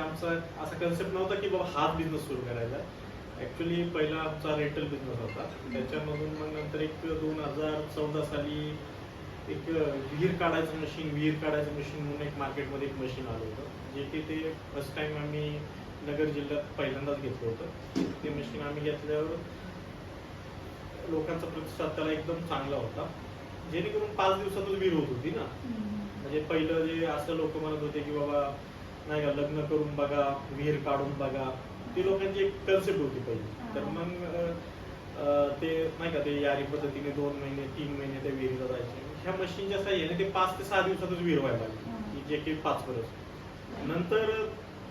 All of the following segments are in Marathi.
आमचा असा कन्सेप्ट नव्हता की बाबा हाच बिझनेस सुरू करायचा. ॲक्च्युली पहिला आमचा रेंटल बिझनेस होता. त्याच्यामधून मग नंतर एक 2014 साली एक विहीर काढायचं मशीन म्हणून एक मार्केटमध्ये एक मशीन आलं होतं, जे की ते फर्स्ट टाइम आम्ही नगर जिल्ह्यात पहिल्यांदाच घेतलं होतं. ते मशीन आम्ही घेतल्यावर लोकांचा प्रतिसाद त्याला एकदम चांगला होता, जेणेकरून 5 दिवसातच विहीर होत होती ना. म्हणजे पहिलं जे असं लोक म्हणत होते की बाबा नाही का लग्न करून बघा, विहीर काढून बघा, ती लोकांची एक कन्सेप्ट होती पहिली. तर मग ते नाही का ते यारी पद्धतीने 2 महिने 3 महिने त्या विहिरीला जायचे. ह्या मशीनच्या साह्याने ते 5 ते 6 दिवसातच विहीर व्हायला लागली, जे की 5 वर्ष. नंतर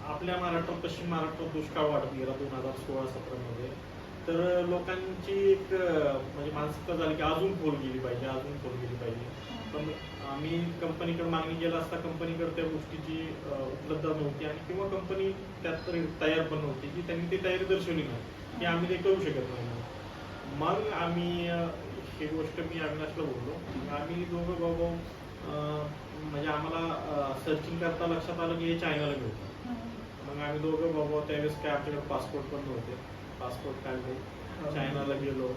आपल्या महाराष्ट्रात, पश्चिम महाराष्ट्रात दुष्काळ वाढत गेला 2016-17 मध्ये. तर लोकांची एक म्हणजे मानसिकता झाली की अजून खोल गेली पाहिजे. पण आम्ही कंपनीकडे मागणी केला असता कंपनीकडे त्या गोष्टीची उपलब्धता नव्हती, आणि किंवा कंपनी त्यात तयार पण नव्हती की त्यांनी ती तयारी दर्शवली नाही की आम्ही ते करू शकत नाही. मग आम्ही ही गोष्ट मी अविनाशला बोललो. आम्ही दोघं भाऊ म्हणजे आम्हाला सर्चिंग करता लक्षात आलं की हे चायनाला मिळतं. मग आम्ही दोघं भाऊ त्यावेळेस काय आमच्याकडे पासपोर्ट पण नव्हते. पासपोर्ट काढले, चायनाला गेलो,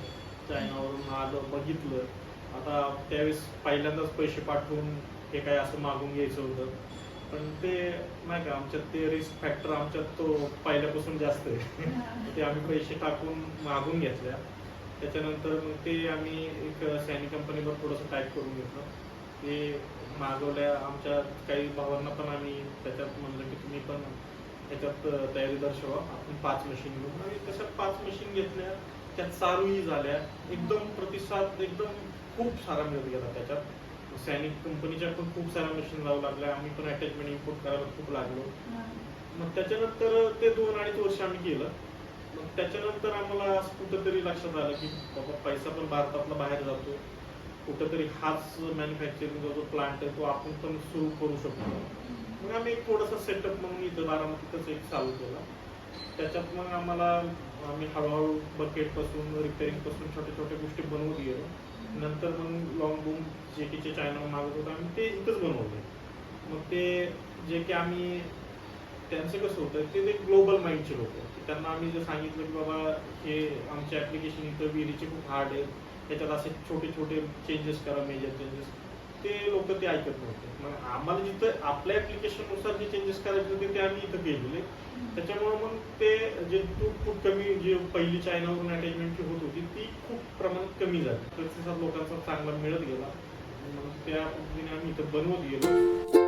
चायनावरून आलो, बघितलं. आता त्यावेळेस पहिल्यांदाच पैसे पाठवून हे काय असं मागून घ्यायचं होतं, पण ते नाही का आमच्यात ते रिस्क फॅक्टर आमच्यात तो पहिल्यापासून जास्त आहे. ते आम्ही पैसे टाकून मागून घेतल्या. त्याच्यानंतर मग ते आम्ही एक सॅनी कंपनीवर थोडंसं टाईप करून घेतलं. ते मागवल्या. आमच्या काही भावांना पण आम्ही त्याच्यात म्हणलं की तुम्ही पण त्याच्यात तयारी दर्शवा, आपण 5 मशीन घेऊन. आणि तशा 5 मशीन घेतल्या, त्यात चालूही झाल्या. एकदम प्रतिसाद एकदम खूप सारा मिळत गेला त्याच्यात. सैनिक कंपनीच्या पण खूप साऱ्या मशीन लावू लागल्या. आम्ही पण अटॅचमेंट इम्पोर्ट करायला खूप लागलो. मग त्याच्यानंतर ते 2-2.5 वर्ष आम्ही केलं. मग त्याच्यानंतर आम्हाला कुठंतरी लक्षात आलं की बाबा पैसा पण भारतातला बाहेर जातो, कुठंतरी हाच मॅन्युफॅक्चरिंगचा जो प्लांट आहे तो आपण पण सुरू करू शकतो. मग आम्ही एक थोडासा सेटअप म्हणून इथं बारामतीतच एक चालू केला. त्याच्यात मग आम्ही हळूहळू बकेटपासून रिपेअरिंगपासून छोट्या छोट्या गोष्टी बनवत गेलो. नंतर मग लॉंग बूम जे की चायनावर मागत होतं आम्ही ते इथंच बनवले. मग ते जे की आम्ही त्यांचं कसं होतं ते एक ग्लोबल माइंडचे लोक. त्यांना आम्ही जर सांगितलं की बाबा हे आमचे ॲप्लिकेशन इथं विहिरीचे खूप हार्ड आहेत, त्याच्यात असे छोटे छोटे चेंजेस करा, मेजर चेंजेस, ते लोक ते ऐकत नव्हते. मग आम्हाला जिथं आपल्या ॲप्लिकेशननुसार जे चेंजेस करायचे होते ते आम्ही इथं केलेले. त्याच्यामुळे मग ते जे खूप कमी, जे पहिली चायनावरून अटॅचमेंटची होत होती ती खूप प्रमाणात कमी झाली. प्रतिसाद लोकांचा चांगला मिळत गेला. मग त्या पद्धतीने आम्ही इथं बनवत गेलो.